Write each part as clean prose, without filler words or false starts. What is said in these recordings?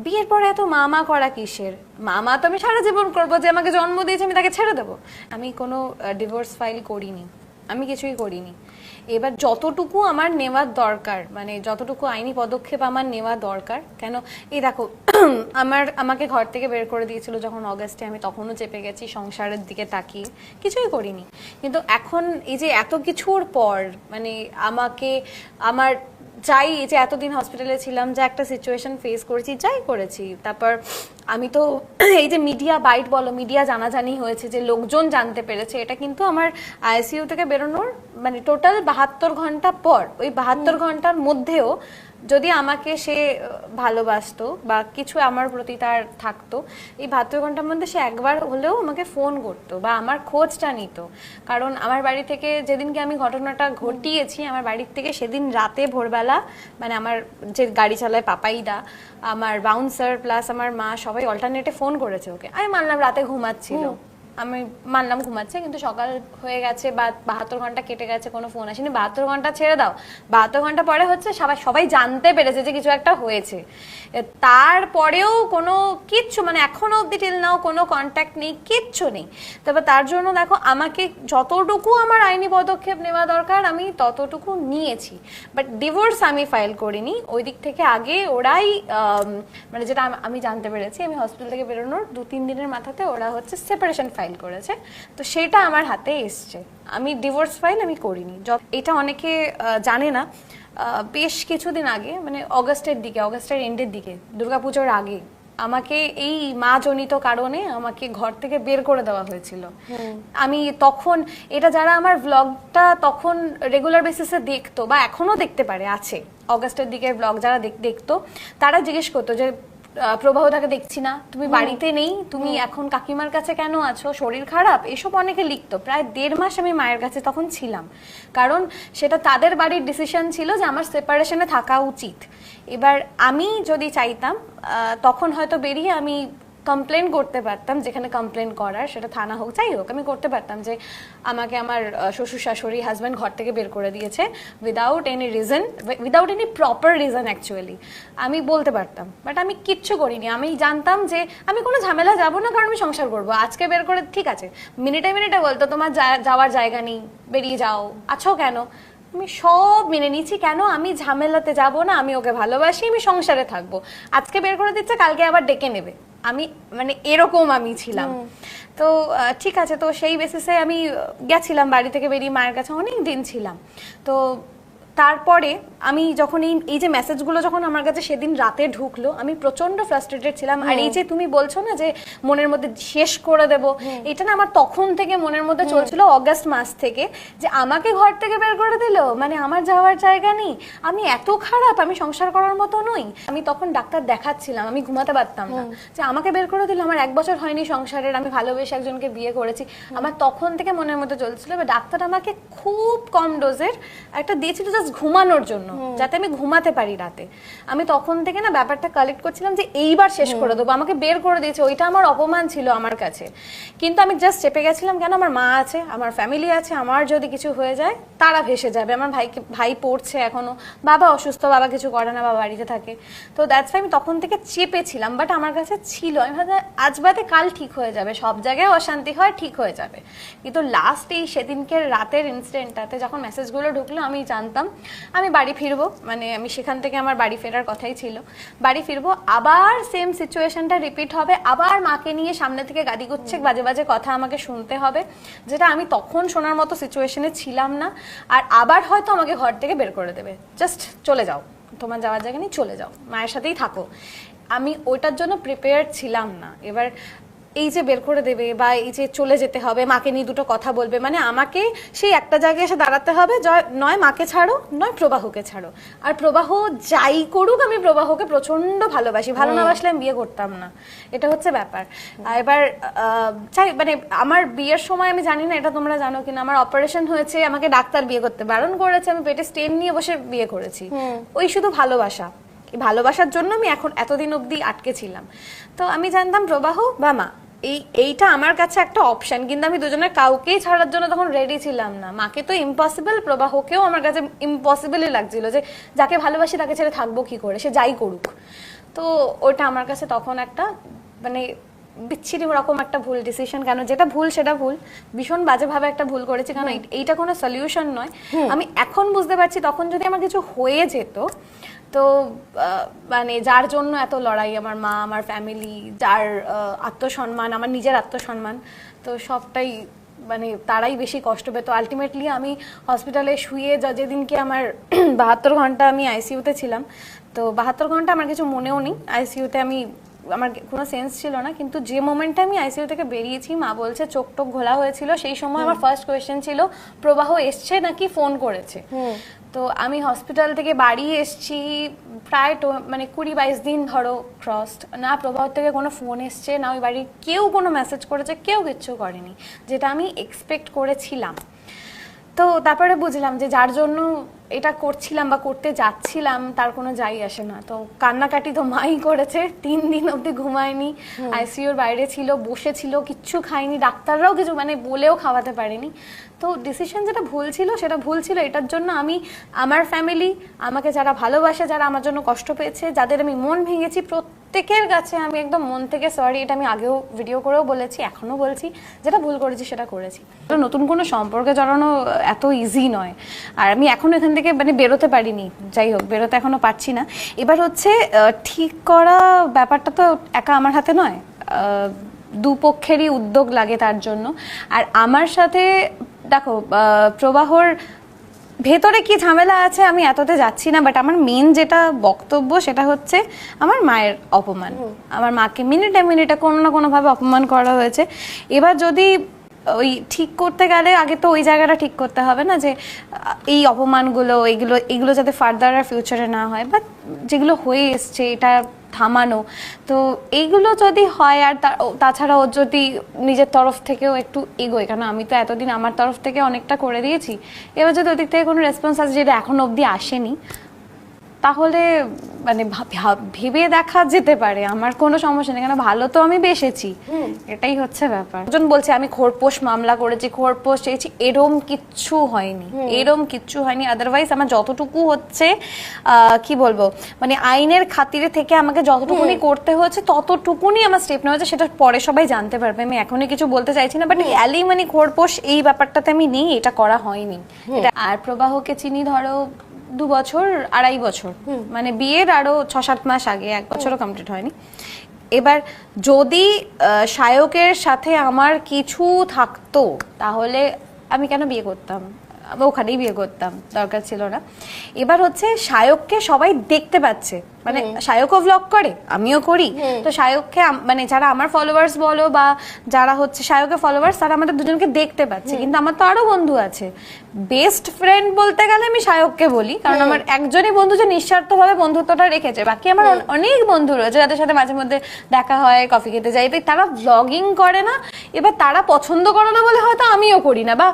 বিয়ের পরে এত মামা করা কিসের? মামা তো আমি সারা জীবন করবো, যে আমাকে জন্ম দিয়েছে আমি তাকে ছেড়ে দেবো? আমি কোনো ডিভোর্স ফাইল করিনি, আমি কিছুই করিনি। এবার যতটুকু আমার নেওয়ার দরকার, মানে যতটুকু আইনি পদক্ষেপ আমার নেওয়া দরকার, কেন এই দেখো আমাকে ঘর থেকে বের করে দিয়েছিল যখন অগাস্টে, আমি তখনও চেপে গেছি সংসারের দিকে তাকিয়ে, কিছুই করিনি। কিন্তু এখন এই যে এত কিছুর পর, মানে আমাকে আমার যাই, যে এতদিন হসপিটালে ছিলাম, যা একটা সিচুয়েশন ফেস করেছি, যাই করেছি, তারপর আমি তো এই যে মিডিয়া বাইট বলো, মিডিয়া জানাজানি হয়েছে, যে লোকজন জানতে পেরেছে, এটা কিন্তু আমার আইসিইউ থেকে বেরোনোর মানে টোটাল 72 ঘন্টা পর। ওই 72 ঘন্টার মধ্যেও যদি আমাকে সে ভালোবাসতো বা কিছু আমার প্রতি তার থাকতো, এই 72 ঘন্টার মধ্যে সে একবার হলেও আমাকে ফোন করতো বা আমার খোঁজটা নিত। কারণ আমার বাড়ি থেকে যেদিনকে আমি ঘটনাটা ঘটিয়েছি, আমার বাড়ির থেকে সেদিন রাতে ভোরবেলা, মানে আমার যে গাড়ি চালায় পাপাইদা, আমার বাউন্সার প্লাস আমার মা, সবাই অল্টারনেটে ফোন করেছে ওকে। আমি মানলাম রাতে ঘুমাচ্ছিল, আমি মানলাম ঘুমাচ্ছে, কিন্তু সকাল হয়ে গেছে বা 72 ঘন্টা কেটে গেছে, কোনো ফোন আসেনি। 72 ঘন্টা ছেড়ে দাও, 72 ঘন্টা পরে হচ্ছে সবাই জানতে পেরেছে যে কিছু একটা হয়েছে, তারপরেও কোনো কিচ্ছু, মানে এখনো অব্দি টিল নাও কোনো কন্ট্যাক্ট নেই, কিচ্ছু নেই। তবে তার জন্য দেখো, আমাকে যতটুকু আমার আইনি পদক্ষেপ নেওয়া দরকার আমি ততটুকু নিয়েছি, বাট ডিভোর্স আমি ফাইল করিনি। ওই দিক থেকে আগে ওরাই মানে যেটা আমি জানতে পেরেছি, আমি হসপিটাল থেকে বেরোনোর 2-3 দিনের মাথাতে ওরা হচ্ছে সেপারেশন ফাইল করেছে, তো সেটা আমার হাতে এসছে। আমি ডিভোর্স ফাইল আমি করিনি। এটা অনেকে জানে না, বেশ কিছুদিন আগে, মানে অগাস্টের এন্ডের দিকে, দুর্গাপুজোর আগে, আমাকে এই মা জনিত কারণে আমাকে ঘর থেকে বের করে দেওয়া হয়েছিল। আমি তখন, এটা যারা আমার ব্লগটা তখন রেগুলার বেসিসে দেখতো বা এখনো দেখতে পারে, আছে অগাস্টের দিকের ব্লগ যারা দেখতো, তারা জিজ্ঞেস করতো যে প্রবাহটাকে দেখছি না, তুমি বাড়িতে নেই, তুমি এখন কাকিমার কাছে কেন আছো, শরীর খারাপ, এসব অনেকে লিখতো। প্রায় 1.5 মাস আমি মায়ের কাছে তখন ছিলাম, কারণ সেটা তাদের বাড়ির ডিসিশন ছিল যে আমার সেপারেশনে থাকা উচিত। এবার আমি যদি চাইতাম তখন হয়তো বেরিয়ে আমি কমপ্লেন করতে পারতাম, যেখানে কমপ্লেন করার, সেটা থানা হোক যাই হোক, আমি করতে পারতাম যে আমাকে আমার শ্বশুর শাশুড়ি হাজব্যান্ড ঘর থেকে বের করে দিয়েছে without any reason, without any proper reason actually, আমি বলতে পারতাম। বাট আমি কিচ্ছু করিনি। আমি জানতাম যে আমি কোনো ঝামেলা যাবো না, কারণ আমি সংসার করবো। আজকে বের করে, ঠিক আছে, মিনিটে মিনিটে বলতো তোমার যাওয়ার জায়গা নেই, বেরিয়ে যাও, আছো কেন, আমি সব মেনে নিচ্ছি, কেন আমি ঝামেলাতে যাব না, আমি ওকে ভালোবাসি, আমি সংসারে থাকবো, আজকে বের করে দিচ্ছে, কালকে আবার ডেকে নেবে, আমি মানে এরকম আমি ছিলাম। তো ঠিক আছে, তো সেই বেসিসে আমি গেছিলাম বাড়ি থেকে বেরিয়ে, মায়ের কাছে অনেক দিন ছিলাম। তো তারপরে আমি যখন এই যে মেসেজগুলো যখন আমার কাছে সেদিন রাতে ঢুকলো, আমি প্রচন্ড ফ্রাস্ট্রেটেড ছিলাম। আর এই যে তুমি বলছো না যে মনের মধ্যে শেষ করে দেব, এটা না আমার তখন থেকে মনের মধ্যে চলছিল, অগাস্ট মাস থেকে, যে আমাকে ঘর থেকে বের করে দিল, মানে আমার যাওয়ার জায়গা নেই, আমি এত খারাপ, আমি সংসার করার মতো নই। আমি তখন ডাক্তার দেখাচ্ছিলাম, আমি ঘুমাতে পারতাম না, যে আমাকে বের করে দিল, আমার 1 বছর হয়নি সংসারের, আমি ভালোবেসে একজনকে বিয়ে করেছি। আমার তখন থেকে মনের মধ্যে চলছিল, ডাক্তার আমাকে খুব কম ডোজের একটা দিয়েছিল জাস্ট ঘুমানোর জন্য, যাতে আমি ঘুমাতে পারি রাতে। আমি তখন থেকে না ব্যাপারটা কালেক্ট করছিলাম যে এইবার শেষ করে দেবো, আমাকে বের করে দিয়েছে, ওইটা আমার অপমান ছিল আমার কাছে। কিন্তু আমি জাস্ট চেপে গেছিলাম, কেন আমার মা আছে, আমার ফ্যামিলি আছে, আমার যদি কিছু হয়ে যায় তারা ভেসে যাবে, আমার ভাই পড়ছে এখনো, বাবা অসুস্থ, বাবা কিছু করে না, বাবা বাড়িতে থাকে। তো দ্যাটস ওয়াই আমি তখন থেকে চেপেছিলাম, বাট আমার কাছে ছিল, আমি ভাবলাম আজ বাদে কাল ঠিক হয়ে যাবে, সব জায়গায় অশান্তি হয়, ঠিক হয়ে যাবে। কিন্তু লাস্ট এই সেদিনকে রাতের ইনসিডেন্টটাতে যখন মেসেজগুলো ঢুকলো, আমি জানতাম আমি বাড়ি ফিরবো, মানে আমি সেখান থেকে আমার বাড়ি ফেরার কথাই ছিল, বাড়ি ফিরবো, আবার সেম সিচুয়েশনটা রিপিট হবে, আবার মাকে নিয়ে সামনে থেকে গাদি গুচ্ছে বাজে বাজে কথা আমাকে শুনতে হবে, যেটা আমি তখন শোনার মতো সিচুয়েশনে ছিলাম না। আর আবার হয়তো আমাকে ঘর থেকে বের করে দেবে, জাস্ট চলে যাও, তোমার যাওয়ার জায়গা নেই, চলে যাও, মায়ের সাথেই থাকো। আমি ওইটার জন্য প্রিপেয়ার ছিলাম না। এবার এই যে বের করে দেবে বা এই যে চলে যেতে হবে, মাকে নিয়ে দুটো কথা বলবে, মানে আমাকে সেই একটা জায়গায় এসে দাঁড়াতে হবে, নয় মাকে ছাড়ো, নয় প্রবাহকে ছাড়ো। আর প্রবাহ যাই করুক, আমি প্রবাহকে প্রচন্ড ভালোবাসি, ভালো না বাসলে আমি বিয়ে করতাম না, এটা হচ্ছে ব্যাপার। এবার চাই, মানে আমার বিয়ের সময়, আমি জানি না এটা তোমরা জানো কিনা, আমার অপারেশন হয়েছে, আমাকে ডাক্তার বিয়ে করতে বারণ করেছে, আমি পেটে স্টেন নিয়ে বসে বিয়ে করেছি, ওই শুধু ভালোবাসা, ভালোবাসার জন্য আমি এখন এতদিন অবধি আটকে ছিলাম। তো আমি জানতাম প্রবাহ বা মা, এইটা আমার কাছে একটা অপশন, কিন্তু আমি দুজনের কাউকেই ছাড়ার জন্য তখন রেডি ছিলাম না। মাকে তো ইম্পসিবল, প্রবাহকেও আমার কাছে ইম্পসিবলই লাগছিল, যে যাকে ভালোবাসি তাকে ছেড়ে থাকবো কি করে, সে যাই করুক। তো ওটা আমার কাছে তখন একটা মানে বিচ্ছিরি রকম একটা ভুল ডিসিশন, কেন যেটা ভুল সেটা ভুল, ভীষণ বাজেভাবে একটা ভুল করেছি, কারণ এইটা কোনো সলিউশন নয়। আমি এখন বুঝতে পারছি তখন যদি আমার কিছু হয়ে যেত, তো মানে যার জন্য এত লড়াই, আমার মা, আমার ফ্যামিলি, যার আত্মসম্মান, আমার নিজের আত্মসম্মান, তো সবটাই মানে তারাই বেশি কষ্ট পেত। আলটিমেটলি আমি হসপিটালে শুয়ে যেদিনকে আমার 72 ঘন্টা আমি আইসিইউতে ছিলাম, তো 72 ঘন্টা আমার কিছু মনেও নেই, আইসিইউতে আমার কোনো সেন্স ছিল না, কিন্তু যে মোমেন্টে আমি আইসিইউ থেকে বেরিয়েছি, মা বলছে চোখ টোক ঘোলা হয়েছিল, সেই সময় আমার ফার্স্ট কোয়েশ্চেন ছিল প্রবাহ এসছে নাকি ফোন করেছে। তো আমি হসপিটাল থেকে বাড়ি এসছি প্রায় মানে 20-22 দিন ধরো ক্রসড, না প্রবাহ থেকে কোনো ফোন এসছে, না ওই বাড়ির কেউ কোনো মেসেজ করেছে, কেউ কিচ্ছু করেনি, যেটা আমি এক্সপেক্ট করেছিলাম। তো তারপরে বুঝলাম যে যার জন্য এটা করছিলাম বা করতে যাচ্ছিলাম তার কোনো যাই আসে না। তো কান্নাকাটি তো মাই করেছে, 3 দিন অবধি ঘুমায়নি, আইসিইউর বাইরে ছিল, বসেছিল, কিচ্ছু খায়নি, ডাক্তাররাও কিছু মানে বলেও খাওয়াতে পারেনি। তো ডিসিশন যেটা ভুল ছিল সেটা ভুল ছিল। এটার জন্য আমি, আমার ফ্যামিলি, আমাকে যারা ভালোবাসে, যারা আমার জন্য কষ্ট পেয়েছে, যাদের আমি মন ভেঙেছি, প্রত্যেকের কাছে আমি একদম মন থেকে সরি। এটা আমি আগেও ভিডিও করেও বলেছি, এখনো বলছি, যেটা ভুল করেছি সেটা করেছি। নতুন কোনো সম্পর্কে জড়ানো এত ইজি নয়, আর আমি এখনো এখান থেকে মানে বেরোতে পারিনি। যাই হোক, বেরোতে এখনো পারছি না। এবার হচ্ছে ঠিক করা ব্যাপারটা তো একা আমার হাতে নয়, দুপক্ষেরই উদ্যোগ লাগে তার জন্য। আর আমার সাথে দেখো প্রবাহর ভেতরে কি ঝামেলা আছে আমি এততে যাচ্ছি না, বাট আমার মেন যেটা বক্তব্য সেটা হচ্ছে আমার মায়ের অপমান। আমার মাকে মিনিটে মিনিটে কোনো না কোনোভাবে অপমান করা হয়েছে। এবার যদি ওই ঠিক করতে গেলে আগে তো ওই জায়গাটা ঠিক করতে হবে না, যে এই অপমানগুলো এগুলো যাতে ফার্দার আর ফিউচারে না হয়, বা যেগুলো হয়ে এসছে এটা থামানো। তো এইগুলো যদি হয়, আর তাছাড়া ও যদি নিজের তরফ থেকেও একটু এগোয়, কারণ আমি তো এতদিন আমার তরফ থেকে অনেকটা করে দিয়েছি, এবার যদি ওদিক থেকে কোনো রেসপন্স আছে যেটা এখনো অবধি আসেনি, তাহলে মানে ভেবে দেখা যেতে পারে। আমার কোনো সমস্যা নেই, কেন ভালো তো আমি বেসেছি, এটাই হচ্ছে ব্যাপার। একজন বলছে আমি খোরপোশ মামলা করেছি, খোরপোশ চেয়েছি, এরম কিচ্ছু হয়নি, এরম কিচ্ছু হয়নি। আদারওয়াইজ আমার যতটুকু হচ্ছে কি বলবো, মানে আইনের খাতিরে থেকে আমাকে যতটুকুনি করতে হয়েছে ততটুকুনি আমার স্টেপ নেওয়া হয়েছে, সেটা পরে সবাই জানতে পারবে। আমি এখনই কিছু বলতে চাইছি না, বাট অ্যালিমানি খোরপোশ এই ব্যাপারটাতে আমি নেই, এটা করা হয়নি। আর প্রবাহকে চিনি ধরো 2 বছর 2.5 বছর, মানে বিয়ের আরো 6-7 মাস আগে, 1 বছরও কমপ্লিট হয়নি। এবার যদি সায়কের সাথে আমার কিছু থাকতো তাহলে আমি কেন বিয়ে করতাম, ওখানেই বিয়ে করতাম, দরকার ছিল না। এবার হচ্ছে সায়ককে সবাই দেখতে পাচ্ছে, মানে সায়কও ব্লগ করে, আমিও করি, তো সায়ককে মানে যারা আমার ফলোয়ার্স বলো বা যারা হচ্ছে সায়কের ফলোয়ার্স, তারা আমাদের দুজনকে দেখতে পাচ্ছে। কিন্তু আমার তো আরো বন্ধু আছে, বেস্ট ফ্রেন্ড বলতে গেলে আমি সায়ককে বলি, কারণ আমার একজনই বন্ধু যে নিঃস্বার্থভাবে বন্ধুত্বটা রেখেছে। বাকি আমার অনেক বন্ধু রয়েছে যাদের সাথে মাঝে মধ্যে দেখা হয়, কফি খেতে যাই, তাই তারা ব্লগিং করে না। এবার তারা পছন্দ করে না বলে হয়তো আমিও করি না, বা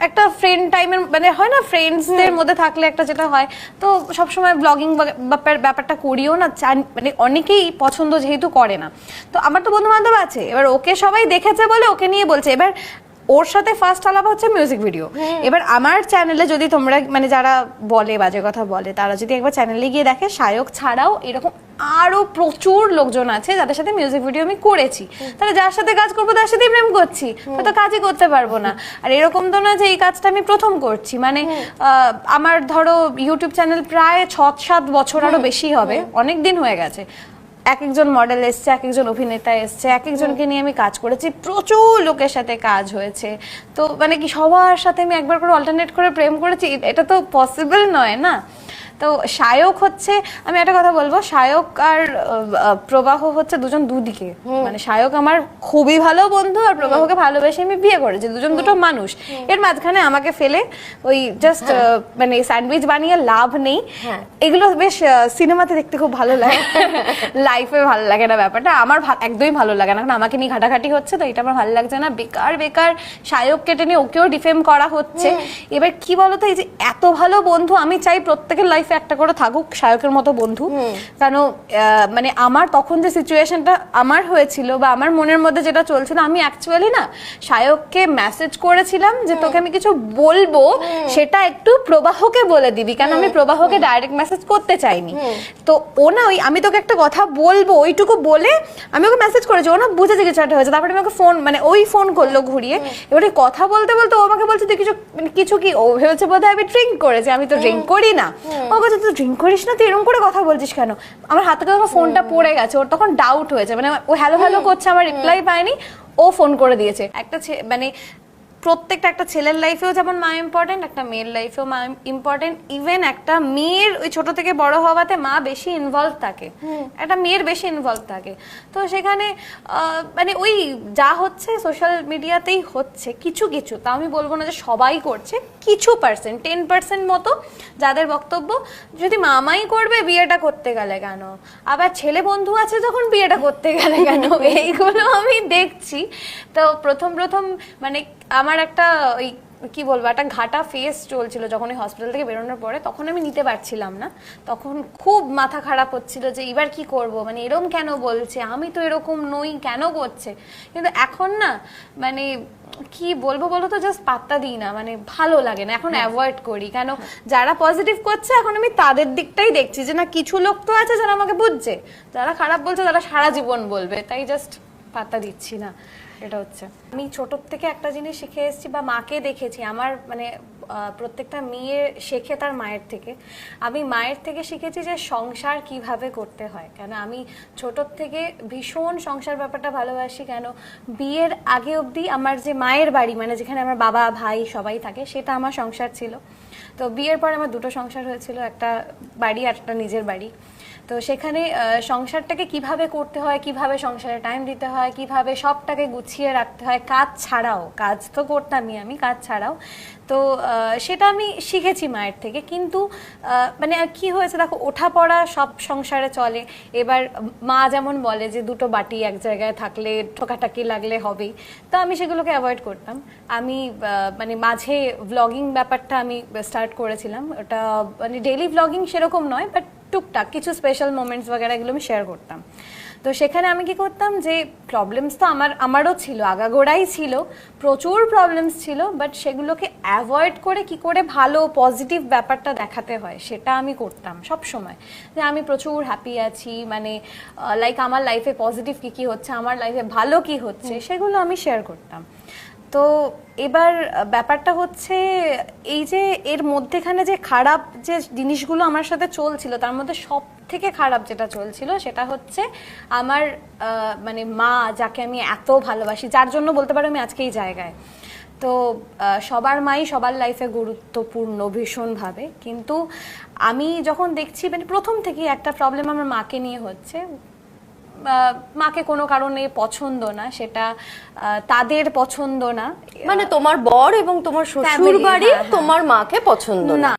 একটা ফ্রেন্ড টাইমের মানে হয় না, ফ্রেন্ডসদের মধ্যে থাকলে একটা যেটা হয়, তো সবসময় ব্লগিং ব্যাপারটা করিও না, মানে অনেকেই পছন্দ যেহেতু করে না। তো আমার তো বন্ধু বান্ধব আছে, এবার ওকে সবাই দেখেছে বলে ওকে নিয়ে বলছে। এবার ওর সাথে ফার্স্ট আলাপ হচ্ছে মিউজিক ভিডিও। এবার আমার চ্যানেলে যদি তোমরা মানে যারা বলে বাজে কথা বলে, তারা যদি একবার চ্যানেলে গিয়ে দেখে, সায়ক ছাড়াও এরকম আরো প্রচুর লোকজন আছে যাদের সাথে মিউজিক ভিডিও আমি করেছি। তাহলে যার সাথে কাজ করবো তার সাথেই প্রেম করছি, তো কাজই করতে পারবো না। আর এরকম তো না যে এই কাজটা আমি প্রথম করছি, মানে আমার ধরো ইউটিউব চ্যানেল প্রায় 6-7 বছর আরো বেশি হবে, অনেক দিন হয়ে গেছে। এক একজন মডেল এসছে, এক একজন অভিনেতা এসছে, এক একজনকে নিয়ে আমি কাজ করেছি, প্রচুর লোকের সাথে কাজ হয়েছে। তো মানে কি সবার সাথে আমি একবার করে অল্টারনেট করে প্রেম করেছি, এটা তো পসিবল নয় না। তো সায়ক হচ্ছে, আমি একটা কথা বলবো, সায়ক আর প্রবাহ হচ্ছে দুজন দুদিকে, মানে সায়ক আমার খুবই ভালো বন্ধু, আর প্রবাহকে ভালোবেসে আমি বিয়ে করেছি, দুজন দুটো মানুষ। এর মাঝখানে আমাকে ফেলে ওই জাস্ট মানে স্যান্ডউইচ বানিয়ে লাভ নেই। এগুলো বেশ সিনেমাতে দেখতে খুব ভালো লাগে, লাইফে ভালো লাগে না ব্যাপারটা, আমার একদমই ভালো লাগে না, কারণ আমাকে নিয়ে ঘাটাঘাটি হচ্ছে, তো এটা আমার ভালো লাগছে না। বেকার বেকার সায়ককে টেনে ওকেও ডিফেম করা হচ্ছে। এবার কি বলতো, এই যে এত ভালো বন্ধু, আমি চাই প্রত্যেকের লাইফে লাইফে একটা করে থাকুক সায়কের মতো বন্ধু, কেন মানে আমার তখন যে সিচুয়েশনটা আমার হয়েছিল বা আমার মনের মধ্যে যেটা চলছিল, আমি অ্যাকচুয়ালি না সায়ককে মেসেজ করেছিলাম যে তোকে আমি কিছু বলবো, সেটা একটু প্রবাহকে বলে দিবি, কেন আমি প্রবাহকে ডাইরেক্ট মেসেজ করতে চাইনি। তো ও না ওই আমি তোকে একটা কথা বলবো ওইটুকু বলে আমি ওকে মেসেজ করেছি, ও না বুঝেছে কিছু একটা হয়েছে, তারপরে আমি ওকে ফোন মানে ওই ফোন করলো ঘুরিয়ে, এবারে কথা বলতে বলতে ও আমাকে বলছে তুই কিছু মানে কিছু কি, ও ভেবেছে বোধহয় আমি ড্রিঙ্ক করেছি, আমি তো ড্রিঙ্ক করি না। ও বলছে তুই ড্রিঙ্ক করিস না, তুই এরকম করে কথা বলছিস কেন? আমার হাতে তখন ফোনটা পড়ে গেছে, ওর তখন ডাউট হয়েছে, মানে ও হ্যালো হ্যালো করছে, আমার রিপ্লাই পায়নি, ও ফোন করে দিয়েছে। একটা মানে প্রত্যেকটা একটা ছেলের লাইফেও যেমন মা ইম্পর্টেন্ট, একটা মেয়ের লাইফেও মা ইম্পর্টেন্ট। ইভেন একটা মেয়ের ওই ছোট থেকে বড় হওয়াতে মা বেশি ইনভলভ থাকে, একটা মেয়ের বেশি ইনভলভ থাকে। তো সেখানে মানে ওই যা হচ্ছে সোশ্যাল মিডিয়াতেই হচ্ছে কিছু কিছু, তা আমি বলবো না যে সবাই করছে, কিছু পার্সেন্ট 10% মতো যাদের বক্তব্য যদি মামাই করবে বিয়েটা করতে গেলে কেন, আবার ছেলে বন্ধু আছে যখন বিয়েটা করতে গেলে কেন, এইগুলো আমি দেখছি। তো প্রথম মানে আমার একটা ওই কি বলবো একটা ঘাটা ফেস চলছিল যখন ওই হসপিটাল থেকে বেরোনোর পরে, তখন আমি নিতে পারছিলাম না, তখন খুব মাথা খারাপ হচ্ছিল যে এবার কি করব, মানে এরকম কেন বলছে, আমি তো এরকম নই, কেন করছে। কিন্তু এখন না মানে কি বলবো বলো তো, জাস্ট পাত্তা দিই না, মানে ভালো লাগে না, এখন অ্যাভয়েড করি। কেন যারা পজিটিভ করছে এখন আমি তাদের দিকটাই দেখছি, যে না কিছু লোক তো আছে যারা আমাকে বুঝছে, যারা খারাপ বলছে তারা সারা জীবন বলবে, তাই জাস্ট পাত্তা দিচ্ছি না। এটা হচ্ছে আমি ছোট থেকে একটা জিনিস শিখে এসেছি বা মাকে দেখেছি, আমার মানে প্রত্যেকটা মেয়ে শেখে তার মায়ের থেকে, আমি মায়ের থেকে শিখেছি যে সংসার কিভাবে করতে হয়। কেন আমি ছোট থেকে ভীষণ সংসার ব্যাপারটা ভালোবাসি, কেন বিয়ের আগে অবধি আমার যে মায়ের বাড়ি মানে যেখানে আমার বাবা ভাই সবাই থাকে সেটা আমার সংসার ছিল। তো বিয়ের পর আমার দুটো সংসার হয়েছিল, একটা বাড়ি আর একটা নিজের বাড়ি। তো সেখানে সংসারটাকে কিভাবে করতে হয়, কিভাবে সংসারে টাইম দিতে হয়, কিভাবে সবটাকে গুছিয়ে রাখতে হয়, কাজ ছাড়াও, কাজ তো করতামই আমি, কাজ ছাড়াও। তো সেটা আমি শিখেছি মায়ের থেকে। কিন্তু মানে আর কি হয়েছে দেখো, ওঠা পড়া সব সংসারে চলে। এবার মা যেমন বলে যে দুটো বাটি এক জায়গায় থাকলে ঠোকাটাকি লাগলে হবেই, তো আমি সেগুলোকে অ্যাভয়েড করতাম। আমি মানে মাঝে ভ্লগিং ব্যাপারটা আমি স্টার্ট করেছিলাম, ওটা মানে ডেইলি ভ্লগিং সেরকম নয়, বাট টুকটাক কিছু স্পেশাল মোমেন্টস বগেরা এগুলো আমি শেয়ার করতাম। তো সেখানে আমি কি করতাম যে প্রবলেমস তো আমারও ছিল, আগাগোড়াই ছিল, প্রচুর প্রবলেমস ছিল, বাট সেগুলোকে অ্যাভয়েড করে কি করে ভালো পজিটিভ ব্যাপারটা দেখাতে হয় সেটা আমি করতাম সব সময়। যে আমি প্রচুর হ্যাপি আছি, মানে লাইক আমার লাইফে পজিটিভ কি কি হচ্ছে, আমার লাইফে ভালো কি হচ্ছে, সেগুলো আমি শেয়ার করতাম। তো এবার ব্যাপারটা হচ্ছে এই যে এর মধ্যেখানে যে খারাপ যে জিনিসগুলো আমার সাথে চলছিল, তার মধ্যে সব থেকে খারাপ যেটা চলছিল সেটা হচ্ছে আমার মানে মা, যাকে আমি এত ভালোবাসি, যার জন্য বলতে পারো আমি আজকে এই জায়গায়। তো সবার মাই সবার লাইফে গুরুত্বপূর্ণ ভীষণভাবে, কিন্তু আমি যখন দেখছি মানে প্রথম থেকেই একটা প্রবলেম আমার মাকে নিয়ে হচ্ছে। মাকে কোনো কারণে পছন্দ না, সেটা তাদের পছন্দ না, মানে তোমার বর এবং তোমার শ্বশুর বাড়ি তোমার মাকে পছন্দ না।